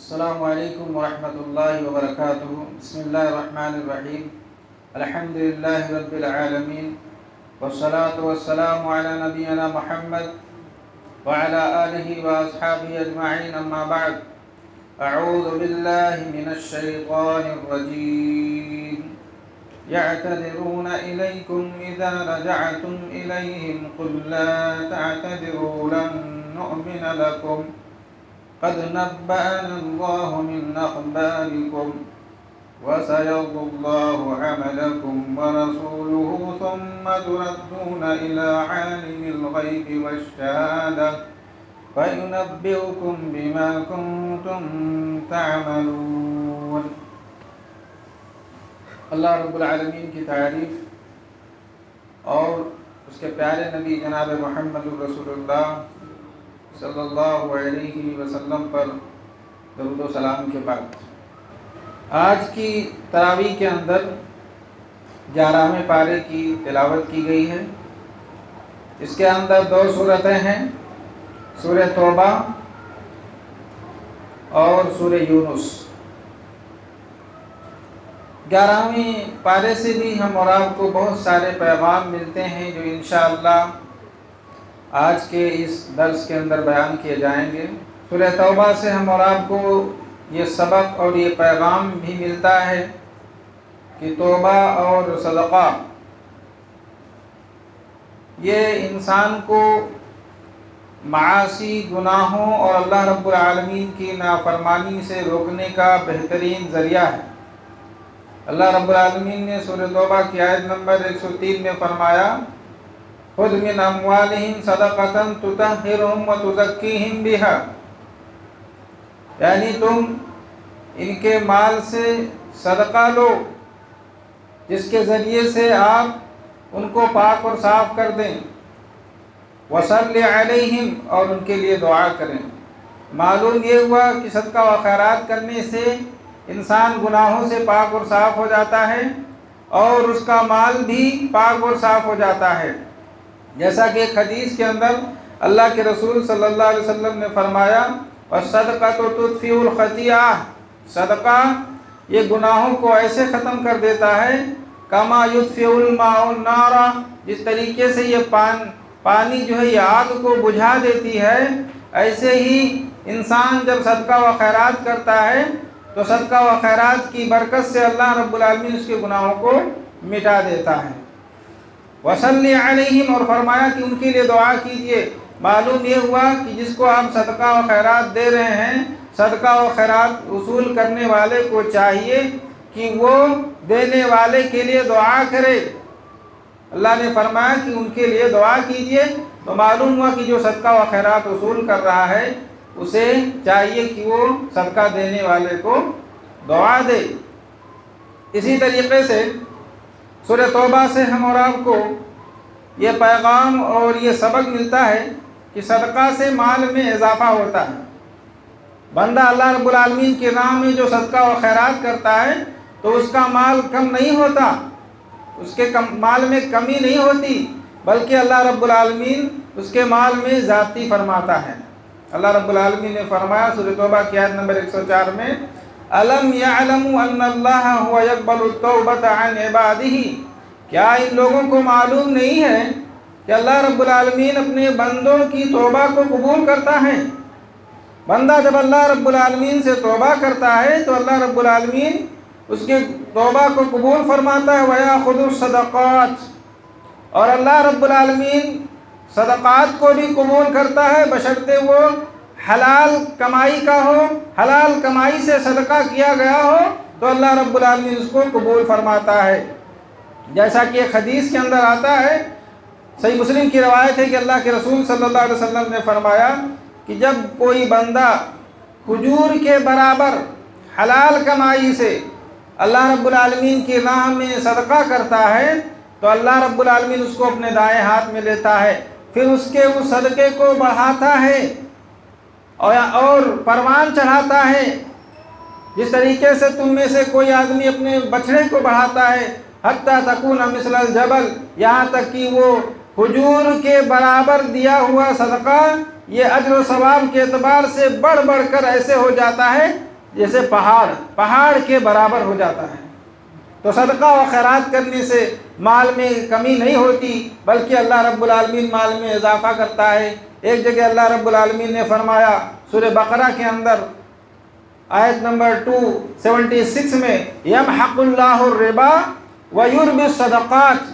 السلام علیکم ورحمۃ اللہ وبرکاتہ۔ بسم اللہ الرحمن الرحیم۔ الحمد للہ رب العالمین، والصلاة والسلام علی نبینا محمد وعلی آلہ واصحابہ اجمعین، اما بعد۔ اعوذ باللہ من الشیطان الرجیم۔ يعتذرون إليكم إذا رجعتم إليهم قل لا تعتذروا لن نؤمن لكم قد نبأنا الله من أخباركم وسيرضى الله عملكم ورسوله ثم تردون إلى عالم الغيب والشهادة فينبئكم بما كنتم تعملون۔ اللہ رب العالمین کی تعریف اور اس کے پیارے نبی جناب محمد رسول اللہ صلی اللہ علیہ وسلم پر درود و سلام کے بعد، آج کی تراویح کے اندر 11ویں پارے کی تلاوت کی گئی ہے۔ اس کے اندر 2 سورتیں ہیں، سورہ توبہ اور سورہ یونس۔ 11ویں پارے سے بھی ہم اور آپ کو بہت سارے پیغام ملتے ہیں جو انشاءاللہ آج کے اس درس کے اندر بیان کیے جائیں گے۔ سورہ توبہ سے ہم اور آپ کو یہ سبق اور یہ پیغام بھی ملتا ہے کہ توبہ اور صدقہ یہ انسان کو معاصی، گناہوں اور اللہ رب العالمین کی نافرمانی سے روکنے کا بہترین ذریعہ ہے۔ اللہ رب العالمین نے سورہ توبہ کی آیت نمبر 103 میں فرمایا، خذ من اموالہم صدقۃ تطہرہم وتزکیہم بہا، یعنی تم ان کے مال سے صدقہ لو جس کے ذریعے سے آپ ان کو پاک اور صاف کر دیں، وصلی علیہم، اور ان کے لیے دعا کریں۔ معلوم یہ ہوا کہ صدقہ و خیرات کرنے سے انسان گناہوں سے پاک اور صاف ہو جاتا ہے اور اس کا مال بھی پاک اور صاف ہو جاتا ہے، جیسا کہ ایک حدیث کے اندر اللہ کے رسول صلی اللہ علیہ وسلم نے فرمایا، وَالصَّدْقَةُ تُطْفِئُ الْخَطِيئَةَ، صدقہ یہ گناہوں کو ایسے ختم کر دیتا ہے، کما یطفئ الماء النار، جس طریقے سے یہ پانی جو ہے یہ آگ کو بجھا دیتی ہے، ایسے ہی انسان جب صدقہ و خیرات کرتا ہے تو صدقہ و خیرات کی برکت سے اللہ رب العالمین اس کے گناہوں کو مٹا دیتا ہے۔ وصلی علیہم، اور فرمایا کہ ان کے لیے دعا کیجئے۔ معلوم یہ ہوا کہ جس کو آپ صدقہ و خیرات دے رہے ہیں، صدقہ و خیرات وصول کرنے والے کو چاہیے کہ وہ دینے والے کے لیے دعا کرے۔ اللہ نے فرمایا کہ ان کے لیے دعا کیجئے، تو معلوم ہوا کہ جو صدقہ و خیرات وصول کر رہا ہے اسے چاہیے کہ وہ صدقہ دینے والے کو دعا دے۔ اسی طریقے سے سورہ توبہ سے ہم اور آپ کو یہ پیغام اور یہ سبق ملتا ہے کہ صدقہ سے مال میں اضافہ ہوتا ہے۔ بندہ اللہ رب العالمین کے نام میں جو صدقہ و خیرات کرتا ہے تو اس کا مال کم نہیں ہوتا، اس کے مال میں کمی نہیں ہوتی، بلکہ اللہ رب العالمین اس کے مال میں زیادتی فرماتا ہے۔ اللہ رب العالمین نے فرمایا سورہ توبہ کی آیت نمبر 104 میں، أَلَمْ يَعْلَمُوا أَنَّ اللَّهَ هُوَ يَقْبَلُ التَّوْبَةَ عَنْ عِبَادِهِ، کیا ان لوگوں کو معلوم نہیں ہے کہ اللہ رب العالمین اپنے بندوں کی توبہ کو قبول کرتا ہے؟ بندہ جب اللہ رب العالمین سے توبہ کرتا ہے تو اللہ رب العالمین اس کے توبہ کو قبول فرماتا ہے، وَيَأْخُذُ الصَّدَقَاتِ، اور اللہ رب العالمین صدقات کو بھی قبول کرتا ہے بشرطے وہ حلال کمائی کا ہو، حلال کمائی سے صدقہ کیا گیا ہو تو اللہ رب العالمین اس کو قبول فرماتا ہے۔ جیسا کہ ایک حدیث کے اندر آتا ہے، صحیح مسلم کی روایت ہے کہ اللہ کے رسول صلی اللہ علیہ وسلم نے فرمایا کہ جب کوئی بندہ کھجور کے برابر حلال کمائی سے اللہ رب العالمین کی راہ میں صدقہ کرتا ہے تو اللہ رب العالمین اس کو اپنے دائیں ہاتھ میں لیتا ہے، پھر اس کے اس صدقے کو بڑھاتا ہے اور پروان چڑھاتا ہے، جس طریقے سے تم میں سے کوئی آدمی اپنے بچھڑے کو بڑھاتا ہے، حتیٰ تکون مثل الجبل، یہاں تک کہ وہ کھجور کے برابر دیا ہوا صدقہ یہ اجر و ثواب کے اعتبار سے بڑھ بڑھ کر ایسے ہو جاتا ہے جیسے پہاڑ کے برابر ہو جاتا ہے۔ تو صدقہ و خیرات کرنے سے مال میں کمی نہیں ہوتی، بلکہ اللہ رب العالمین مال میں اضافہ کرتا ہے۔ ایک جگہ اللہ رب العالمین نے فرمایا سورہ بقرہ کے اندر آیت نمبر 276 میں، یمحق اللہ الربا ویربی الصدقات،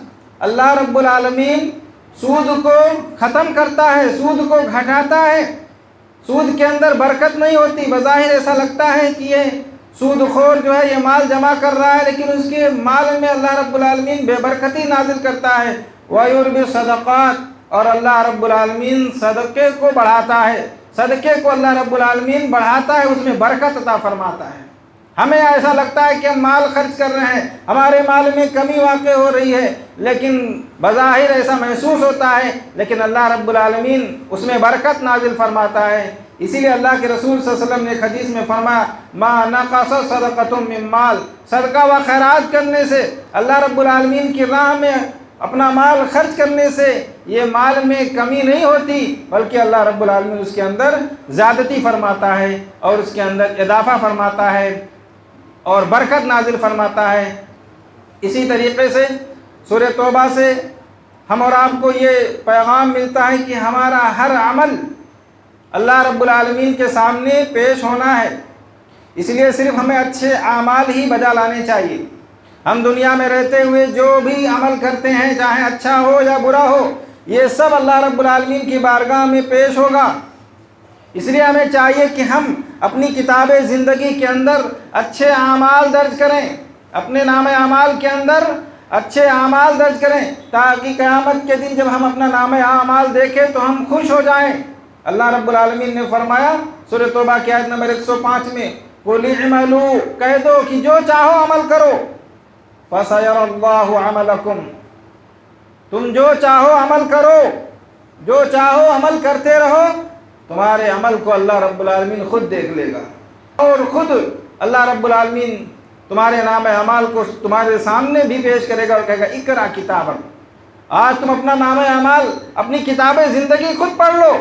اللہ رب العالمین سود کو ختم کرتا ہے، سود کو گھٹاتا ہے۔ سود کے اندر برکت نہیں ہوتی، بظاہر ایسا لگتا ہے کہ یہ سود خور جو ہے یہ مال جمع کر رہا ہے، لیکن اس کے مال میں اللہ رب العالمین بے برکتی نازل کرتا ہے۔ وَيُرْبِي الصَّدَقَاتِ، اور اللہ رب العالمین صدقے کو بڑھاتا ہے، صدقے کو اللہ رب العالمین بڑھاتا ہے، اس میں برکت عطا فرماتا ہے۔ ہمیں ایسا لگتا ہے کہ ہم مال خرچ کر رہے ہیں، ہمارے مال میں کمی واقع ہو رہی ہے، لیکن بظاہر ایسا محسوس ہوتا ہے، لیکن اللہ رب العالمین اس میں برکت نازل فرماتا ہے۔ اسی لیے اللہ کے رسول صلی اللہ علیہ وسلم نے ایک حدیث میں فرمایا، ما نقص صدقۃ من مال، صدقہ و خیرات کرنے سے، اللہ رب العالمین کی راہ میں اپنا مال خرچ کرنے سے یہ مال میں کمی نہیں ہوتی، بلکہ اللہ رب العالمین اس کے اندر زیادتی فرماتا ہے اور اس کے اندر اضافہ فرماتا ہے اور برکت نازل فرماتا ہے۔ اسی طریقے سے سورہ توبہ سے ہم اور آپ کو یہ پیغام ملتا ہے کہ ہمارا ہر عمل اللہ رب العالمین کے سامنے پیش ہونا ہے، اس لیے صرف ہمیں اچھے اعمال ہی بجا لانے چاہیے۔ ہم دنیا میں رہتے ہوئے جو بھی عمل کرتے ہیں، چاہے اچھا ہو یا برا ہو، یہ سب اللہ رب العالمین کی بارگاہ میں پیش ہوگا۔ اس لیے ہمیں چاہیے کہ ہم اپنی کتاب زندگی کے اندر اچھے اعمال درج کریں، اپنے نام اعمال کے اندر اچھے اعمال درج کریں، تاکہ قیامت کے دن جب ہم اپنا نام اعمال دیکھیں تو ہم خوش ہو جائیں۔ اللہ رب العالمین نے فرمایا سورہ توبہ کی آیت نمبر 105 میں، قُلِ اعْمَلُوا، کہہ دو کہ جو چاہو عمل کرو، فَسَيَرَى اللَّهُ عَمَلَكُمْ، تم جو چاہو عمل کرو، جو چاہو عمل کرتے رہو، تمہارے عمل کو اللہ رب العالمین خود دیکھ لے گا، اور خود اللہ رب العالمین تمہارے نام اعمال کو تمہارے سامنے بھی پیش کرے گا اور کہے گا اقرا کتابک، آج تم اپنا نام اعمال، اپنی کتاب زندگی خود پڑھ لو،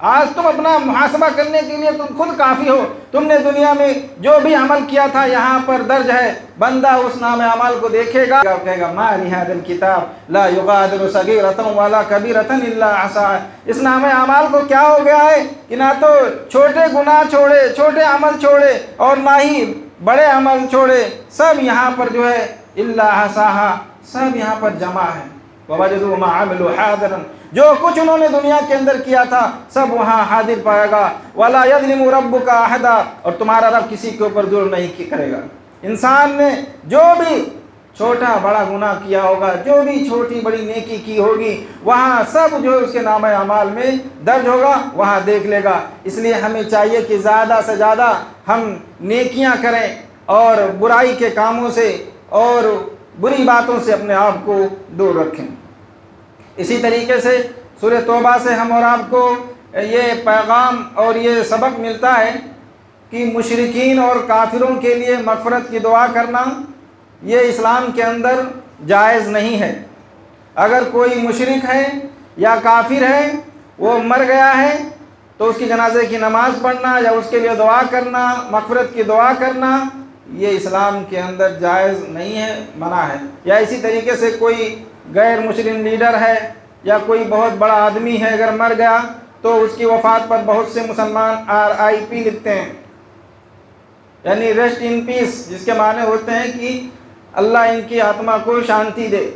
آج تم اپنا محاسبہ کرنے کے لیے تم خود کافی ہو۔ تم نے دنیا میں جو بھی عمل کیا تھا یہاں پر درج ہے، بندہ اس نام اعمال کو دیکھے گا اور کہے گا ما لہذا الکتاب لا یغادر صغیرۃ ولا کبیرۃ الا احصاها، اس نام اعمال کو کیا ہو گیا ہے کہ نہ تو چھوٹے گناہ چھوڑے، چھوٹے عمل چھوڑے، اور نہ ہی بڑے عمل چھوڑے، سب یہاں پر جو ہے الا احصاها، سب یہاں پر جمع ہے۔ ووجدوا ما عملوا حاضرا، جو کچھ انہوں نے دنیا کے اندر کیا تھا سب وہاں حاضر پائے گا۔ ولا یظلم ربک احدا، اور تمہارا رب کسی کے اوپر ظلم نہیں کرے گا۔ انسان نے جو بھی چھوٹا بڑا گناہ کیا ہوگا، جو بھی چھوٹی بڑی نیکی کی ہوگی، وہاں سب جو ہے اس کے نام اعمال میں درج ہوگا، وہاں دیکھ لے گا۔ اس لیے ہمیں چاہیے کہ زیادہ سے زیادہ ہم نیکیاں کریں اور برائی کے کاموں سے اور بری باتوں سے اپنے آپ کو دور رکھیں۔ اسی طریقے سے سورہ توبہ سے ہم اور آپ کو یہ پیغام اور یہ سبق ملتا ہے کہ مشرکین اور کافروں کے لیے مغفرت کی دعا کرنا یہ اسلام کے اندر جائز نہیں ہے۔ اگر کوئی مشرک ہے یا کافر ہے، وہ مر گیا ہے، تو اس کی جنازے کی نماز پڑھنا یا اس کے لیے دعا کرنا، مغفرت کی دعا کرنا، یہ اسلام کے اندر جائز نہیں ہے، منع ہے۔ یا اسی طریقے سے کوئی غیر مسلم لیڈر ہے یا کوئی بہت بڑا آدمی ہے، اگر مر گیا تو اس کی وفات پر بہت سے مسلمان RIP لکھتے ہیں، یعنی ریسٹ ان پیس، جس کے معنی ہوتے ہیں کہ اللہ ان کی آتما کو شانتی دے۔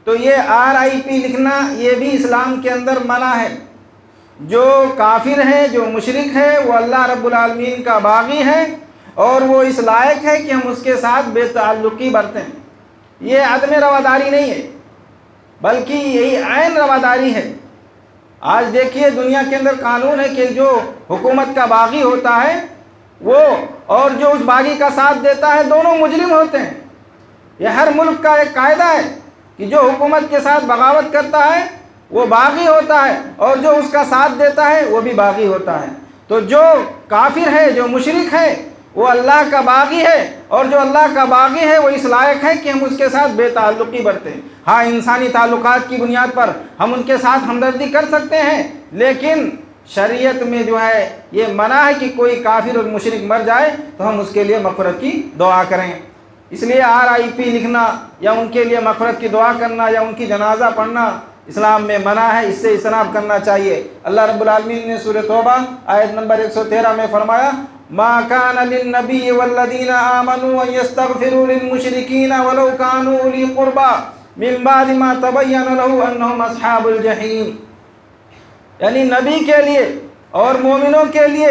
تو یہ RIP لکھنا یہ بھی اسلام کے اندر منع ہے۔ جو کافر ہے، جو مشرک ہے، وہ اللہ رب العالمین کا باغی ہے اور وہ اس لائق ہے کہ ہم اس کے ساتھ بے تعلقی برتیں۔ یہ عدم رواداری نہیں ہے، بلکہ یہی عین رواداری ہے۔ آج دیکھیے دنیا کے اندر قانون ہے کہ جو حکومت کا باغی ہوتا ہے وہ اور جو اس باغی کا ساتھ دیتا ہے دونوں مجرم ہوتے ہیں۔ یہ ہر ملک کا ایک قاعدہ ہے کہ جو حکومت کے ساتھ بغاوت کرتا ہے وہ باغی ہوتا ہے اور جو اس کا ساتھ دیتا ہے وہ بھی باغی ہوتا ہے۔ تو جو کافر ہے، جو مشرک ہے، وہ اللہ کا باغی ہے، اور جو اللہ کا باغی ہے وہ اس لائق ہے کہ ہم اس کے ساتھ بے تعلقی برتیں۔ ہاں، انسانی تعلقات کی بنیاد پر ہم ان کے ساتھ ہمدردی کر سکتے ہیں، لیکن شریعت میں جو ہے یہ منع ہے کہ کوئی کافر اور مشرک مر جائے تو ہم اس کے لیے مغفرت کی دعا کریں۔ اس لیے RIP لکھنا یا ان کے لیے مغفرت کی دعا کرنا یا ان کی جنازہ پڑھنا اسلام میں منع ہے، اس سے اجتناب کرنا چاہیے۔ اللہ رب العالمین نے سورہ توبہ آیت نمبر 113 میں فرمایا ما كان للنبي والذين آمنوا أن يستغفروا للمشركين ولو كانوا أولي قربى من بعد ما تبين له أنهم أصحاب الجحيم، یعنی نبی کے لیے اور مومنوں کے لیے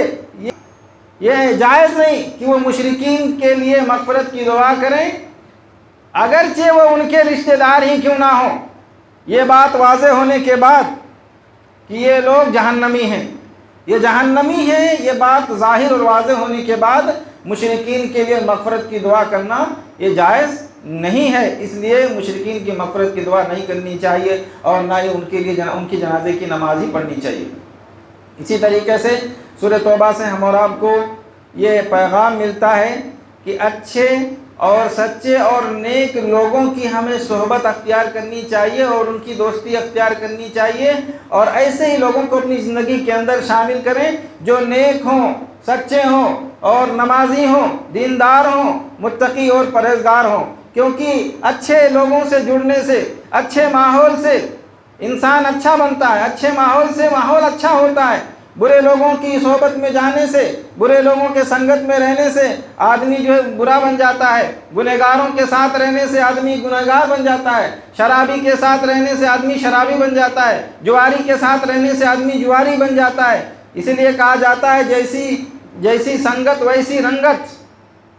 یہ جائز نہیں کہ وہ مشرکین کے لیے مغفرت کی دعا کریں اگرچہ وہ ان کے رشتہ دار ہی کیوں نہ ہوں۔ یہ بات واضح ہونے کے بعد کہ یہ لوگ جہنمی ہیں، یہ جہنمی ہیں، یہ بات ظاہر اور واضح ہونے کے بعد مشرکین کے لیے مغفرت کی دعا کرنا یہ جائز نہیں ہے، اس لیے مشرکین کی مغفرت کی دعا نہیں کرنی چاہیے اور نہ ہی ان کے لیے ان کی جنازے کی نماز ہی پڑھنی چاہیے۔ اسی طریقے سے سورہ توبہ سے ہم اور آپ کو یہ پیغام ملتا ہے کہ اچھے اور سچے اور نیک لوگوں کی ہمیں صحبت اختیار کرنی چاہیے اور ان کی دوستی اختیار کرنی چاہیے، اور ایسے ہی لوگوں کو اپنی زندگی کے اندر شامل کریں جو نیک ہوں، سچے ہوں اور نمازی ہوں، دیندار ہوں، متقی اور پرہیزگار ہوں، کیونکہ اچھے لوگوں سے جڑنے سے، اچھے ماحول سے انسان اچھا بنتا ہے، اچھے ماحول سے ماحول اچھا ہوتا ہے۔ برے لوگوں کی صحبت میں جانے سے، برے لوگوں کے سنگت میں رہنے سے آدمی جو ہے برا بن جاتا ہے، گنہگاروں کے ساتھ رہنے سے آدمی گنہگار بن جاتا ہے، شرابی کے ساتھ رہنے سے آدمی شرابی بن جاتا ہے، جواری کے ساتھ رہنے سے آدمی جواری بن جاتا ہے۔ اس لیے کہا جاتا ہے جیسی سنگت ویسی رنگت،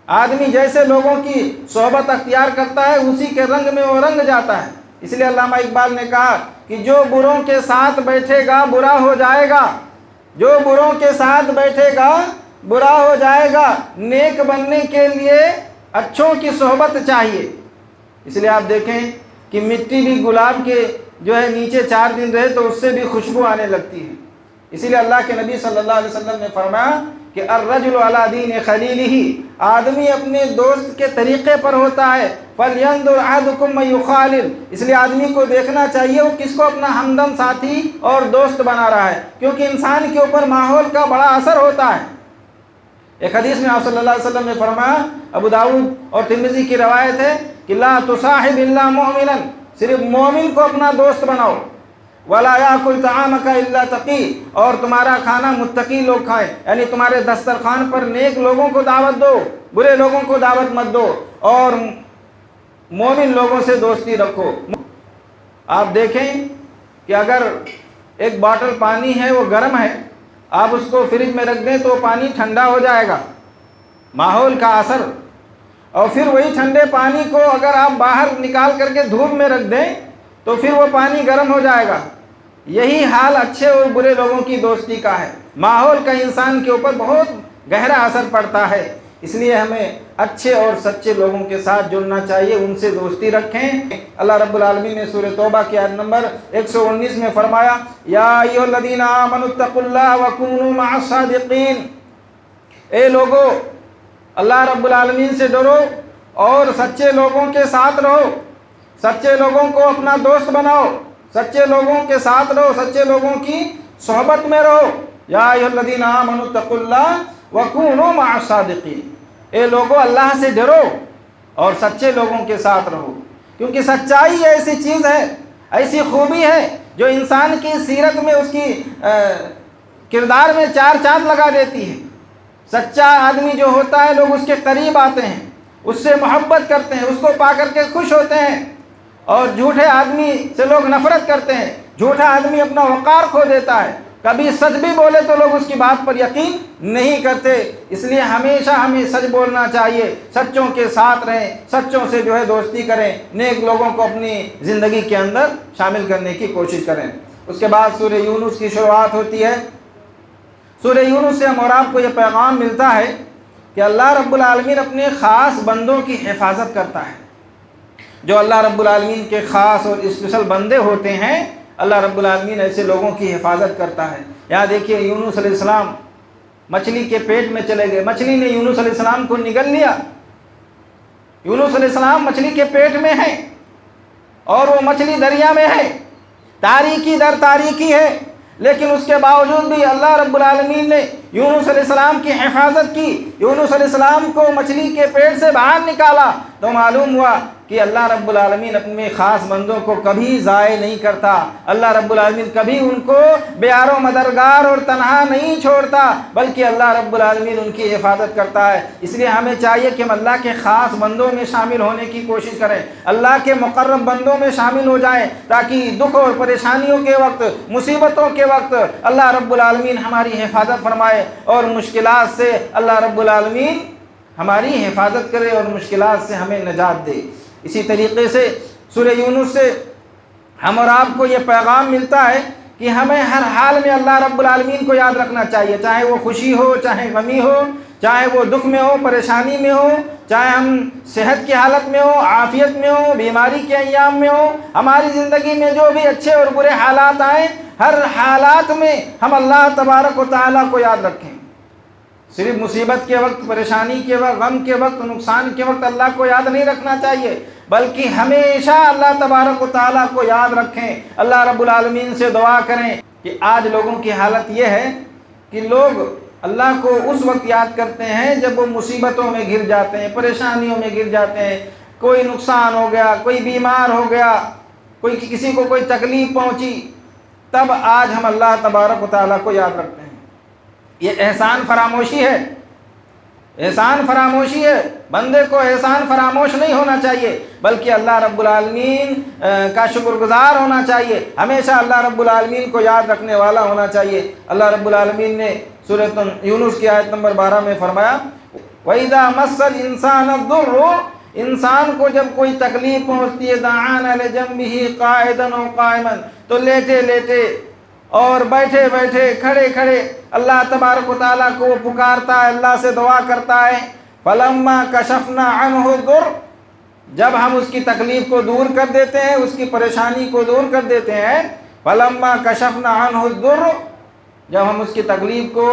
آدمی جیسے لوگوں کی صحبت اختیار کرتا ہے اسی کے رنگ میں وہ رنگ جاتا ہے۔ اس لیے علامہ اقبال نے کہا کہ جو بروں کے ساتھ بیٹھے گا برا ہو جائے گا، جو بروں کے ساتھ بیٹھے گا برا ہو جائے گا، نیک بننے کے لیے اچھوں کی صحبت چاہیے۔ اس لیے آپ دیکھیں کہ مٹی بھی گلاب کے جو ہے نیچے 4 دن رہے تو اس سے بھی خوشبو آنے لگتی ہے۔ اسی لیے اللہ کے نبی صلی اللہ علیہ وسلم نے فرمایا کہ الرجل علی دین خلیلہ، آدمی اپنے دوست کے طریقے پر ہوتا ہے، فَلْيَنْظُرْ أَحَدُكُمْ مَن يُخَالِلُ، اس لیے آدمی کو دیکھنا چاہیے وہ کس کو اپنا ہمدم ساتھی اور دوست بنا رہا ہے، کیونکہ انسان کے اوپر ماحول کا بڑا اثر ہوتا ہے۔ ایک حدیث میں آپ صلی اللہ علیہ وسلم نے فرمایا، ابو داؤد اور ترمذی کی روایت ہے کہ لا تصاحب الا مؤمنا، صرف مومن کو اپنا دوست بناؤ، ولا یاکل طعامک الا تقی، اور تمہارا کھانا متقی لوگ کھائیں، یعنی تمہارے دسترخوان پر نیک لوگوں کو دعوت دو، برے لوگوں کو دعوت مت دو، اور مومن لوگوں سے دوستی رکھو۔ آپ دیکھیں کہ اگر ایک باٹل پانی ہے وہ گرم ہے، آپ اس کو فریج میں رکھ دیں تو پانی ٹھنڈا ہو جائے گا، ماحول کا اثر، اور پھر وہی ٹھنڈے پانی کو اگر آپ باہر نکال کر کے دھوپ میں رکھ دیں تو پھر وہ پانی گرم ہو جائے گا۔ یہی حال اچھے اور برے لوگوں کی دوستی کا ہے، ماحول کا انسان کے اوپر بہت گہرا اثر پڑتا ہے، اس لیے ہمیں اچھے اور سچے لوگوں کے ساتھ جڑنا چاہیے، ان سے دوستی رکھیں۔ اللہ رب العالمین نے سورہ توبہ کی آیت نمبر 119 میں فرمایا یا ایھا الذین آمنوا اتقوا اللہ وکونوا مع الصادقین، اے لوگو اللہ رب العالمین سے ڈرو اور سچے لوگوں کے ساتھ رہو، سچے لوگوں کو اپنا دوست بناؤ، سچے لوگوں کے ساتھ رہو، سچے لوگوں کی صحبت میں رہو۔ یا ایھا الذین آمنوا اتقوا اللہ وَكُونُوا مَعَ الصَّادِقِينَ، اے لوگو اللہ سے ڈرو اور سچے لوگوں کے ساتھ رہو، کیونکہ سچائی ایسی چیز ہے، ایسی خوبی ہے جو انسان کی سیرت میں، اس کی کردار میں 4 چاند لگا دیتی ہے۔ سچا آدمی جو ہوتا ہے لوگ اس کے قریب آتے ہیں، اس سے محبت کرتے ہیں، اس کو پا کر کے خوش ہوتے ہیں، اور جھوٹے آدمی سے لوگ نفرت کرتے ہیں۔ جھوٹا آدمی اپنا وقار کھو دیتا ہے، کبھی سچ بھی بولے تو لوگ اس کی بات پر یقین نہیں کرتے۔ اس لیے ہمیشہ ہمیں سچ بولنا چاہیے، سچوں کے ساتھ رہیں، سچوں سے جو ہے دوستی کریں، نیک لوگوں کو اپنی زندگی کے اندر شامل کرنے کی کوشش کریں۔ اس کے بعد سورہ یونس کی شروعات ہوتی ہے۔ سورہ یونس سے ہم اور آپ کو یہ پیغام ملتا ہے کہ اللہ رب العالمین اپنے خاص بندوں کی حفاظت کرتا ہے۔ جو اللہ رب العالمین کے خاص اور اسپیشل بندے ہوتے ہیں، اللہ رب العالمین ایسے لوگوں کی حفاظت کرتا ہے۔ یہاں دیکھیے یونس علیہ السلام مچھلی کے پیٹ میں چلے گئے، مچھلی نے یونس علیہ السلام کو نگل لیا۔ یونس علیہ السلام مچھلی کے پیٹ میں ہیں اور وہ مچھلی دریا میں ہے، تاریکی در تاریکی ہے، لیکن اس کے باوجود بھی اللہ رب العالمین نے یونس علیہ السلام کی حفاظت کی، یونس علیہ السلام کو مچھلی کے پیٹ سے باہر نکالا، تو معلوم ہوا کہ اللہ رب العالمین اپنے خاص بندوں کو کبھی ضائع نہیں کرتا، اللہ رب العالمین کبھی ان کو بیار و مددگار اور تنہا نہیں چھوڑتا، بلکہ اللہ رب العالمین ان کی حفاظت کرتا ہے۔ اس لیے ہمیں چاہیے کہ ہم اللہ کے خاص بندوں میں شامل ہونے کی کوشش کریں، اللہ کے مقرب بندوں میں شامل ہو جائیں، تاکہ دکھ اور پریشانیوں کے وقت، مصیبتوں کے وقت اللہ رب العالمین ہماری حفاظت فرمائے، اور مشکلات سے اللہ رب العالمین ہماری حفاظت کرے اور مشکلات سے ہمیں نجات دے۔ اسی طریقے سے سورہ یونس سے ہم اور آپ کو یہ پیغام ملتا ہے کہ ہمیں ہر حال میں اللہ رب العالمین کو یاد رکھنا چاہیے، چاہے وہ خوشی ہو، چاہے غمی ہو، چاہے وہ دکھ میں ہو، پریشانی میں ہو، چاہے ہم صحت کی حالت میں ہو، عافیت میں ہو، بیماری کے ایام میں ہو، ہماری زندگی میں جو بھی اچھے اور برے حالات آئیں، ہر حالات میں ہم اللہ تبارک و تعالیٰ کو یاد رکھیں۔ صرف مصیبت کے وقت، پریشانی کے وقت، غم کے وقت، نقصان کے وقت اللہ کو یاد نہیں رکھنا چاہیے، بلکہ ہمیشہ اللہ تبارک و تعالیٰ کو یاد رکھیں، اللہ رب العالمین سے دعا کریں۔ کہ آج لوگوں کی حالت یہ ہے کہ لوگ اللہ کو اس وقت یاد کرتے ہیں جب وہ مصیبتوں میں گر جاتے ہیں، پریشانیوں میں گر جاتے ہیں، کوئی نقصان ہو گیا، کوئی بیمار ہو گیا، کسی کو کوئی تکلیف پہنچی، تب آج ہم اللہ تبارک و تعالیٰ کو یاد رکھتے ہیں۔ یہ احسان فراموشی ہے، احسان فراموشی ہے۔ بندے کو احسان فراموش نہیں ہونا چاہیے، بلکہ اللہ رب العالمین کا شکر گزار ہونا چاہیے، ہمیشہ اللہ رب العالمین کو یاد رکھنے والا ہونا چاہیے۔ اللہ رب العالمین نے سورۃ یونس کی آیت نمبر 12 میں فرمایا وَإِذَا مَسَّ الْإِنسَانَ الضُّرُّ، انسان کو جب کوئی تکلیف پہنچتی ہے، دعانا لجنبہ قاعدا و قائما، تو لیٹے لیٹے اور بیٹھے بیٹھے، کھڑے کھڑے اللہ تبارک و تعالیٰ کو وہ پکارتا ہے، اللہ سے دعا کرتا ہے۔ فَلَمَّا كَشَفْنَا عَنْهُ الضُّرَّ، جب ہم اس کی تکلیف کو دور کر دیتے ہیں، اس کی پریشانی کو دور کر دیتے ہیں، فَلَمَّا كَشَفْنَا عَنْهُ الضُّرَّ، جب ہم اس کی تکلیف کو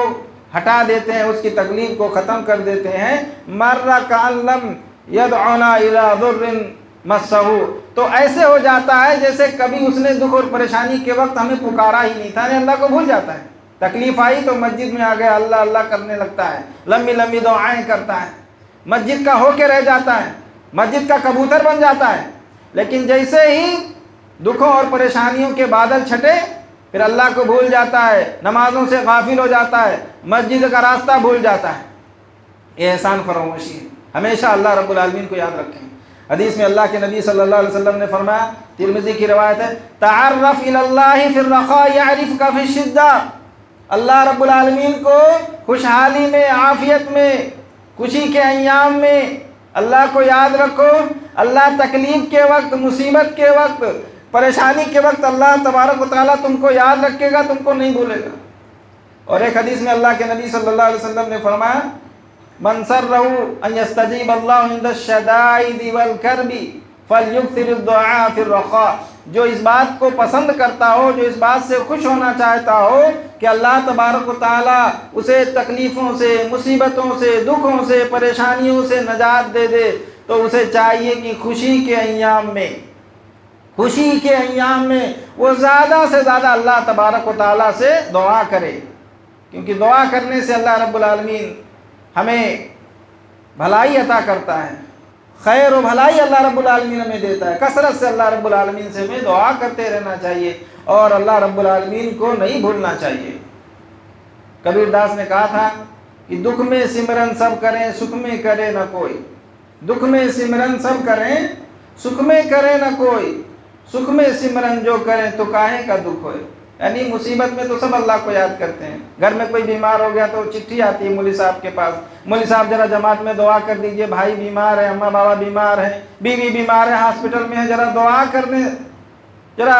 ہٹا دیتے ہیں، اس کی تکلیف کو ختم کر دیتے ہیں، مَرَّ كَأَن لَّمْ يَدْعُنَا إِلَىٰ ضُرٍّ مَسَّهُ، تو ایسے ہو جاتا ہے جیسے کبھی اس نے دکھ اور پریشانی کے وقت ہمیں پکارا ہی نہیں تھا، یعنی اللہ کو بھول جاتا ہے۔ تکلیف آئی تو مسجد میں آ گیا، اللہ اللہ کرنے لگتا ہے، لمبی لمبی دعائیں کرتا ہے، مسجد کا ہو کے رہ جاتا ہے، مسجد کا کبوتر بن جاتا ہے۔ لیکن جیسے ہی دکھوں اور پریشانیوں کے بادل چھٹے، پھر اللہ کو بھول جاتا ہے، نمازوں سے غافل ہو جاتا ہے، مسجد کا راستہ بھول جاتا ہے۔ یہ احسان فراموشی ہے، ہمیشہ اللہ رب العالمین کو یاد رکھیں۔ حدیث میں اللہ کے نبی صلی اللہ علیہ وسلم نے فرمایا، ترمذی کی روایت ہے، تعرف الی اللہ فی الرخاء یعرفک فی الشدہ، اللہ رب العالمین کو خوشحالی میں، عافیت میں، خوشی کے ایام میں اللہ کو یاد رکھو، اللہ تکلیف کے وقت، مصیبت کے وقت، پریشانی کے وقت اللہ تبارک و تعالیٰ تم کو یاد رکھے گا، تم کو نہیں بھولے گا۔ اور ایک حدیث میں اللہ کے نبی صلی اللہ علیہ وسلم نے فرمایا، من سرہ ان یستجیب اللہ عند الشدائد والکرب فلیکثر الدعاء فی الرخاء، جو اس بات کو پسند کرتا ہو، جو اس بات سے خوش ہونا چاہتا ہو کہ اللہ تبارک و تعالیٰ اسے تکلیفوں سے، مصیبتوں سے، دکھوں سے، پریشانیوں سے نجات دے دے، تو اسے چاہیے کہ خوشی کے ایام میں، خوشی کے ایام میں وہ زیادہ سے زیادہ اللہ تبارک و تعالیٰ سے دعا کرے، کیونکہ دعا کرنے سے اللہ رب العالمین ہمیں بھلائی عطا کرتا ہے، خیر و بھلائی اللہ رب العالمین ہمیں دیتا ہے۔ کثرت سے اللہ رب العالمین سے ہمیں دعا کرتے رہنا چاہیے اور اللہ رب العالمین کو نہیں بھولنا چاہیے۔ کبیر داس نے کہا تھا کہ دکھ میں سمرن سب کریں، سکھ میں کرے نہ کوئی، دکھ میں سمرن سب کریں، سکھ میں کرے نہ کوئی، سکھ میں سمرن جو کریں تو کاہے کا دکھ ہوئے، یعنی مصیبت میں تو سب اللہ کو یاد کرتے ہیں۔ گھر میں کوئی بیمار ہو گیا تو چٹھی آتی ہے مولوی صاحب کے پاس، مولوی صاحب ذرا جماعت میں دعا کر دیجئے، بھائی بیمار ہے، اماں بابا بیمار ہے، بیوی بیمار ہے، ہاسپٹل میں ہے، ذرا دعا کرنے، ذرا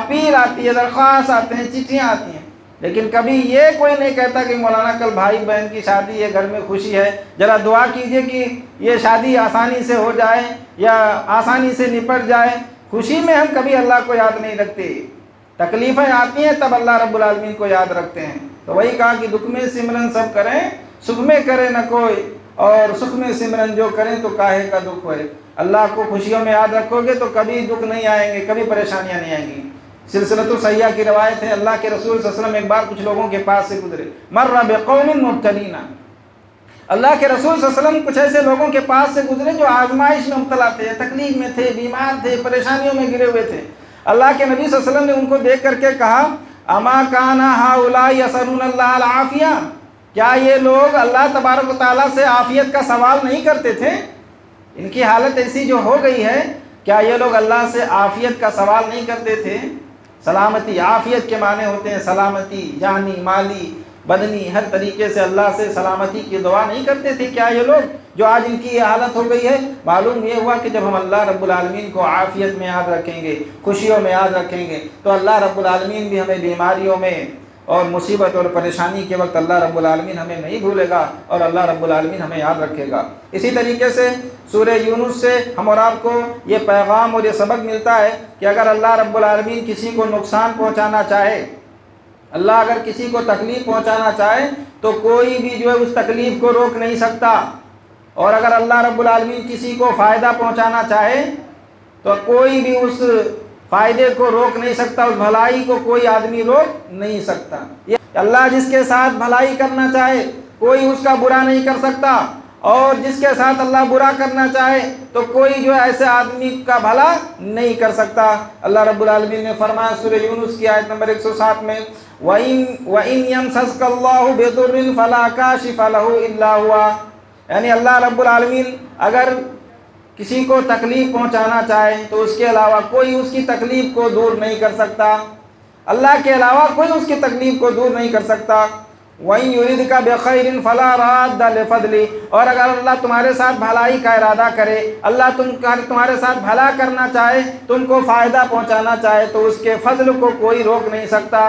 اپیل آتی ہے، درخواست آتے ہیں، چٹھیاں آتی ہیں۔ لیکن کبھی یہ کوئی نہیں کہتا کہ مولانا کل بھائی بہن کی شادی ہے، گھر میں خوشی ہے، ذرا دعا کیجئے کہ یہ شادی آسانی سے ہو جائے یا آسانی سے نپٹ جائے۔ خوشی میں ہم کبھی اللہ کو یاد نہیں رکھتے، تکلیفیں آتی ہیں تب اللہ رب العالمین کو یاد رکھتے ہیں۔ تو وہی کہا کہ دکھ میں سمرن سب کریں، سکھ میں کرے نہ کوئی، اور سکھ میں سمرن جو کریں تو کاہے کا دکھ ہوئے۔ اللہ کو خوشیوں میں یاد رکھو گے تو کبھی دکھ نہیں آئیں گے، کبھی پریشانیاں نہیں آئیں گی۔ سلسلۃ الصحیحہ کی روایت ہے، اللہ کے رسول صلی اللہ علیہ وسلم ایک بار کچھ لوگوں کے پاس سے گزرے، مر بقوم مبتلین، اللہ کے رسول صلی اللہ علیہ وسلم کچھ ایسے لوگوں کے پاس سے گزرے جو آزمائش میں مبتلا تھے، تکلیف میں تھے، بیمار تھے، پریشانیوں میں گرے ہوئے تھے۔ اللہ کے نبی صلی اللہ علیہ وسلم نے ان کو دیکھ کر کے کہا، اما کان ہؤلاء یسألون اللہ العافیہ، کیا یہ لوگ اللہ تبارک و تعالیٰ سے عافیت کا سوال نہیں کرتے تھے؟ ان کی حالت ایسی جو ہو گئی ہے، کیا یہ لوگ اللہ سے عافیت کا سوال نہیں کرتے تھے؟ سلامتی، عافیت کے معنی ہوتے ہیں سلامتی، جانی، مالی، بدنی، ہر طریقے سے اللہ سے سلامتی کی دعا نہیں کرتے تھے کیا یہ لوگ، جو آج ان کی یہ حالت ہو گئی ہے؟ معلوم یہ ہوا کہ جب ہم اللہ رب العالمین کو عافیت میں یاد رکھیں گے، خوشیوں میں یاد رکھیں گے، تو اللہ رب العالمین بھی ہمیں بیماریوں میں اور مصیبت اور پریشانی کے وقت اللہ رب العالمین ہمیں نہیں بھولے گا، اور اللہ رب العالمین ہمیں یاد رکھے گا۔ اسی طریقے سے سورہ یونس سے ہم اور آپ کو یہ پیغام اور یہ سبق ملتا ہے کہ اگر اللہ رب العالمین کسی کو نقصان پہنچانا چاہے، اللہ اگر کسی کو تکلیف پہنچانا چاہے تو کوئی بھی جو ہے اس تکلیف کو روک نہیں سکتا، اور اگر اللہ رب العالمین کسی کو فائدہ پہنچانا چاہے تو کوئی بھی اس فائدے کو روک نہیں سکتا، اس بھلائی کو کوئی آدمی روک نہیں سکتا۔ یہ اللہ جس کے ساتھ بھلائی کرنا چاہے کوئی اس کا برا نہیں کر سکتا، اور جس کے ساتھ اللہ برا کرنا چاہے تو کوئی جو ایسے آدمی کا بھلا نہیں کر سکتا۔ اللہ رب العالمین نے فرمایا سورہ یونس کی آیت نمبر 107 میں، وَإِن يَمْسَسْكَ اللَّهُ بِضُرٍّ فَلَا كَاشِفَ لَهُ إِلَّا هُوَ، یعنی اللہ رب العالمین اگر کسی کو تکلیف پہنچانا چاہے تو اس کے علاوہ کوئی اس کی تکلیف کو دور نہیں کر سکتا، اللہ کے علاوہ کوئی اس کی تکلیف کو دور نہیں کر سکتا۔ وَإِن يُرِدْكَ بِخَيْرٍ فَلَا رَادَّ لِفَضْلِهِ، اور اگر اللہ تمہارے ساتھ بھلائی کا ارادہ کرے، اللہ تمہارے ساتھ بھلا کرنا چاہے، تم کو فائدہ پہنچانا چاہے، تو اس کے فضل کو کوئی روک نہیں سکتا،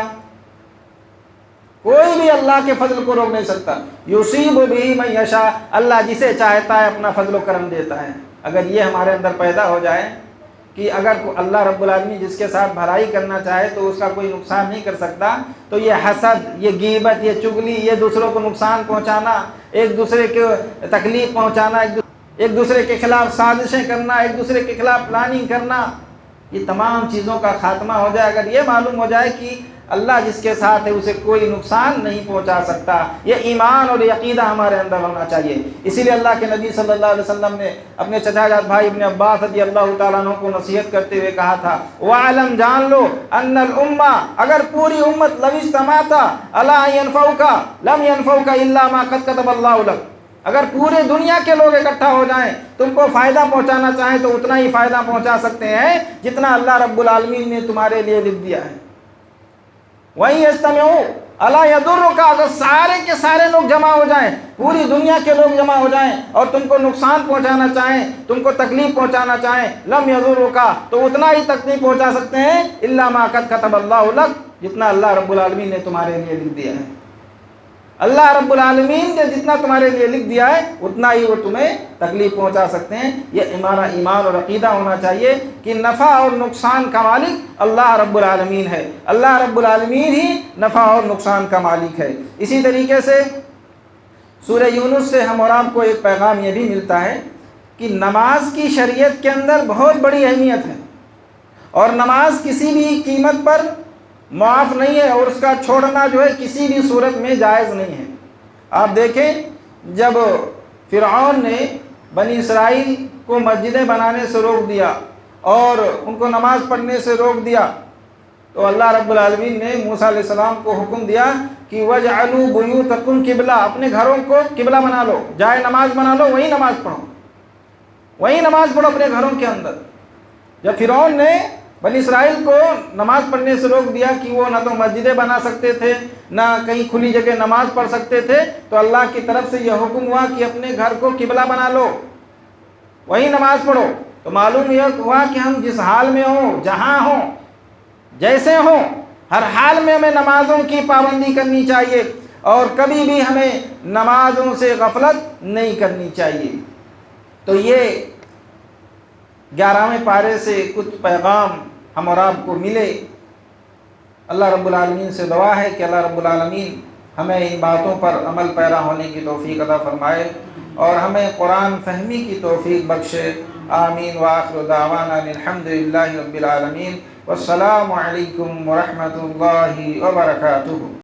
کوئی بھی اللہ کے فضل کو روک نہیں سکتا۔ یصیب بہ من یشاء، اللہ جسے چاہتا ہے اپنا فضل و کرم دیتا ہے۔ اگر یہ ہمارے اندر پیدا ہو جائے کہ اگر اللہ رب العالمین جس کے ساتھ بھلائی کرنا چاہے تو اس کا کوئی نقصان نہیں کر سکتا، تو یہ حسد، یہ غیبت، یہ چغلی، یہ دوسروں کو نقصان پہنچانا، ایک دوسرے کو تکلیف پہنچانا، ایک دوسرے کے خلاف سازشیں کرنا، ایک دوسرے کے خلاف پلاننگ کرنا، یہ تمام چیزوں کا خاتمہ ہو جائے اگر یہ معلوم ہو جائے کہ اللہ جس کے ساتھ ہے اسے کوئی نقصان نہیں پہنچا سکتا۔ یہ ایمان اور عقیدہ ہمارے اندر ہونا چاہیے۔ اسی لیے اللہ کے نبی صلی اللہ علیہ وسلم نے اپنے چچا جاد بھائی ابن عباس رضی اللہ تعالیٰ عنہ کو نصیحت کرتے ہوئے کہا تھا، وَعَلَمْ، جان لو، ان الامہ، اگر پوری امت لو اجتمعت علی ان ينفعوک لم ينفعوک الا ما قد كتب اللہ لک، اگر پورے دنیا کے لوگ اکٹھا ہو جائیں تم کو فائدہ پہنچانا چاہیں تو اتنا ہی فائدہ پہنچا سکتے ہیں جتنا اللہ رب العالمین نے تمہارے لیے لکھ دیا ہے۔ وَإِن يَجْتَمِعُوا أَلَا يَضُرُّكَ، اگر سارے کے سارے لوگ جمع ہو جائیں، پوری دنیا کے لوگ جمع ہو جائیں اور تم کو نقصان پہنچانا چاہیں، تم کو تکلیف پہنچانا چاہیں، لم يضرك، تو اتنا ہی تکلیف پہنچا سکتے ہیں، الا ما قد كتب اللہ لک، جتنا اللہ رب العالمین نے تمہارے لیے لکھ دیا ہے۔ اللہ رب العالمین نے جتنا تمہارے لیے لکھ دیا ہے اتنا ہی وہ تمہیں تکلیف پہنچا سکتے ہیں۔ یہ ہمارا ایمان اور عقیدہ ہونا چاہیے کہ نفع اور نقصان کا مالک اللہ رب العالمین ہے، اللہ رب العالمین ہی نفع اور نقصان کا مالک ہے۔ اسی طریقے سے سورہ یونس سے ہم اور آپ کو ایک پیغام یہ بھی ملتا ہے کہ نماز کی شریعت کے اندر بہت بڑی اہمیت ہے، اور نماز کسی بھی قیمت پر معاف نہیں ہے، اور اس کا چھوڑنا جو ہے کسی بھی صورت میں جائز نہیں ہے۔ آپ دیکھیں جب فرعون نے بنی اسرائیل کو مسجدیں بنانے سے روک دیا اور ان کو نماز پڑھنے سے روک دیا، تو اللہ رب العالمین نے موسیٰ علیہ السلام کو حکم دیا کہ وَاجْعَلُوا بُيُوتَكُمْ قِبْلَةً، اپنے گھروں کو قبلہ بنا لو، جائے نماز بنا لو، وہی نماز پڑھو، وہی نماز پڑھو اپنے گھروں کے اندر۔ جب فرعون نے بنی اسرائیل کو نماز پڑھنے سے روک دیا کہ وہ نہ تو مسجدیں بنا سکتے تھے نہ کہیں کھلی جگہ نماز پڑھ سکتے تھے، تو اللہ کی طرف سے یہ حکم ہوا کہ اپنے گھر کو قبلہ بنا لو، وہی نماز پڑھو۔ تو معلوم یہ ہوا کہ ہم جس حال میں ہوں، جہاں ہوں، جیسے ہوں، ہر حال میں ہمیں نمازوں کی پابندی کرنی چاہیے، اور کبھی بھی ہمیں نمازوں سے غفلت نہیں کرنی چاہیے۔ تو یہ 11ویں پارے سے کچھ پیغام ہم اور آپ کو ملے۔ اللہ رب العالمین سے دعا ہے کہ اللہ رب العالمین ہمیں ان باتوں پر عمل پیرا ہونے کی توفیق عطا فرمائے، اور ہمیں قرآن فہمی کی توفیق بخشے۔ آمین وآخر دعوانا الحمد للہ رب العالمین والسلام علیکم ورحمۃ اللہ وبرکاتہ.